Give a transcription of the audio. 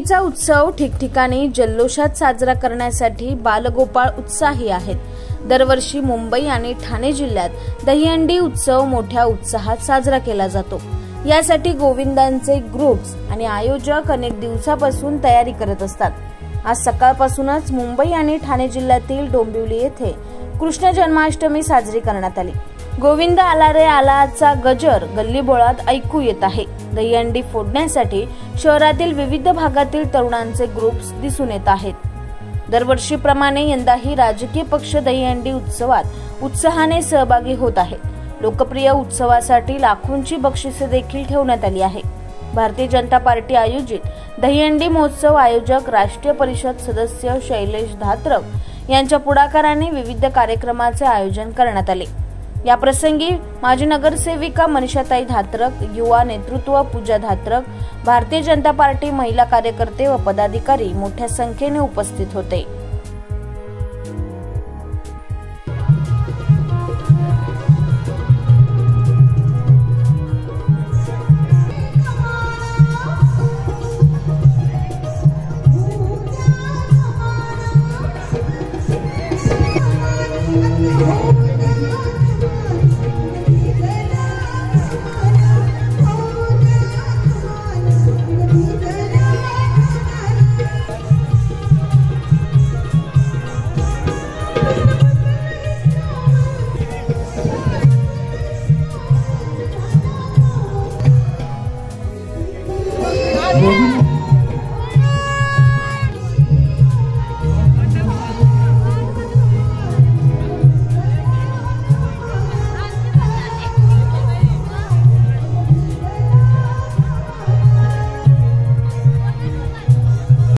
दहीहंडीचा उत्सव ठिकठिकाणी जल्लोषात साजरा करण्यासाठी बालगोपाळ उत्साही आहेत। दरवर्षी मुंबई आणि ठाणे जिल्ह्यात दहीहंडी उत्सव मोठ्या उत्साहात साजरा केला जातो। यासाठी गोविंदांचे ग्रुप्स आणि आयोजक अनेक दिवसापासून तयारी करत असतात। आज सकाळपासूनच मुंबई आणि ठाणे जिल्ह्यातील डोंबिवली येथे कृष्ण जन्माष्टमी साजरी करण्यात आली। गोविंद आला रे आलाचा गजर गल्लीबोळात ऐकू येत आहे। दहीहंडी फोडण्यासाठी शहरातील विविध भागातील तरुणांचे ग्रुप्स दिसून येत आहेत। दरवर्षीप्रमाणे यंदाही राजकीय पक्ष दहीहंडी उत्सवात उत्साहाने सहभागी होत आहेत। लोकप्रिय उत्सवासाठी लाखोंची बक्षिसे देखील ठेवण्यात आली आहे। भारतीय जनता पार्टी आयोजित दहीहंडी महोत्सव आयोजक राष्ट्रीय परिषद सदस्य शैलेश धात्रक यांच्या पुढाकाराने विविध कार्यक्रमाचे आयोजन करण्यात आले। या प्रसंगी माजी नगरसेविका मनीषाताई धात्रक, युवा नेतृत्व पूजा धात्रक, भारतीय जनता पार्टी महिला कार्यकर्ते व पदाधिकारी मोठ्या संख्येने उपस्थित होते।